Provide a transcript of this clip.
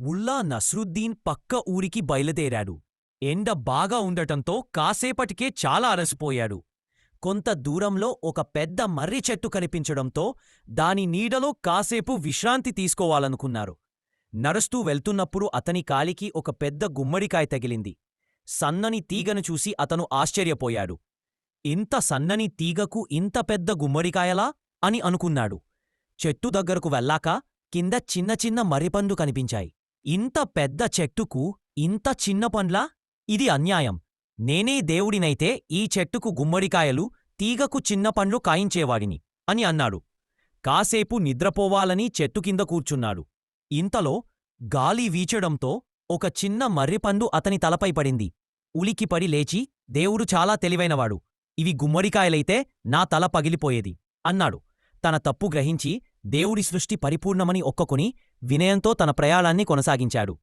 ముల్లా నస్రుద్దీన్ పక్క ఊరికి బయలుదేరాడు. ఎండ బాగా ఉండటంతో కాసేపటికే చాలా అలసిపోయాడు. కొంత దూరంలో ఒక పెద్ద మర్రి చెట్టు కనిపించడంతో దాని నీడలో కాసేపు విశ్రాంతి తీసుకోవాలనుకున్నారు. నడుస్తూ వెళ్తున్నప్పుడు అతని కాలికి ఒక పెద్ద గుమ్మడికాయ తగిలింది. సన్నని తీగను చూసి అతను ఆశ్చర్యపోయాడు. ఇంత సన్నని తీగకు ఇంత పెద్ద గుమ్మడికాయలా అని అనుకున్నాడు. చెట్టు దగ్గరకు వెళ్ళాక కింద చిన్న చిన్న మర్రిపండ్లు కనిపించాయి. ఇంత పెద్ద చెట్టుకు ఇంత చిన్న పండ్లా? ఇది అన్యాయం. నేనే దేవుడినైతే ఈ చెట్టుకు గుమ్మడికాయలు, తీగకు చిన్న పండ్లు కాయించేవాడిని అని అన్నాడు. కాసేపు నిద్రపోవాలని చెట్టు కింద కూర్చున్నాడు. ఇంతలో గాలి వీచడంతో ఒక చిన్న మర్రిపండు అతని తలపై పడింది. ఉలికిపడి లేచి, దేవుడు చాలా తెలివైనవాడు, ఇవి గుమ్మడికాయలైతే నా తల పగిలిపోయేది అన్నాడు. తన తప్పు గ్రహించి దేవుడి సృష్టి పరిపూర్ణమని ఒక్కకొని వినయంతో తన ప్రయాణాన్ని కొనసాగించాడు.